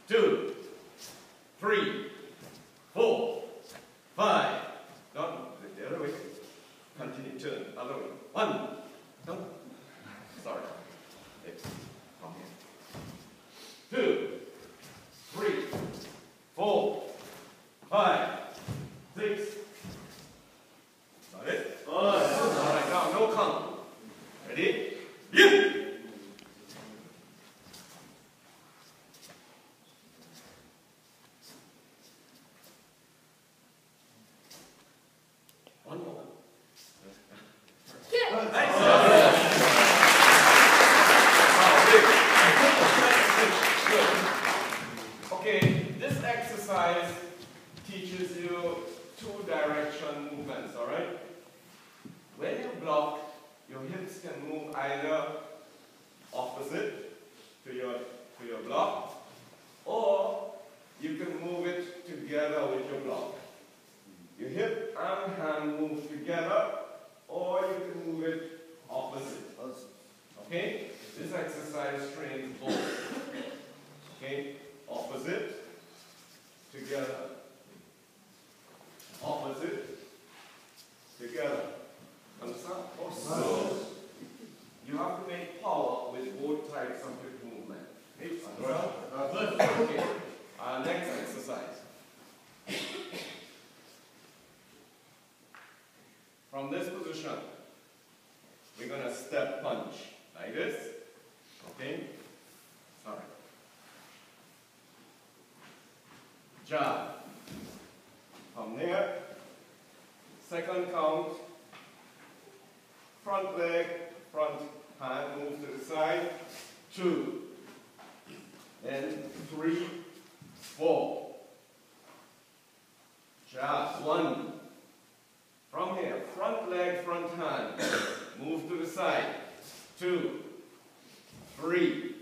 2, 3, 4, 5. No, the other way. Continue, turn, other way. 1. No. Sorry. From here. 2, 3, 4, 5, 6. Got it? Alright, now no count. Ready? Begin! One more. Okay, this exercise teaches you two-direction movements, alright? When you block, your hips can move either opposite to your block, or you can move it together with your block. Your hip and hand move together, or you can move it opposite. Okay? This exercise trains both. Okay? Opposite, together. Opposite, together. Understand? So, you have to make power with both types of hip movement. Okay? Okay. Next exercise. From this position, we're going to step punch like this. Okay? Sorry. Jab. From there, second count, front leg, front hand moves to the side, 2, then 3, 4. Jab, 1. From here, front leg, front hand, move to the side, 2, 3,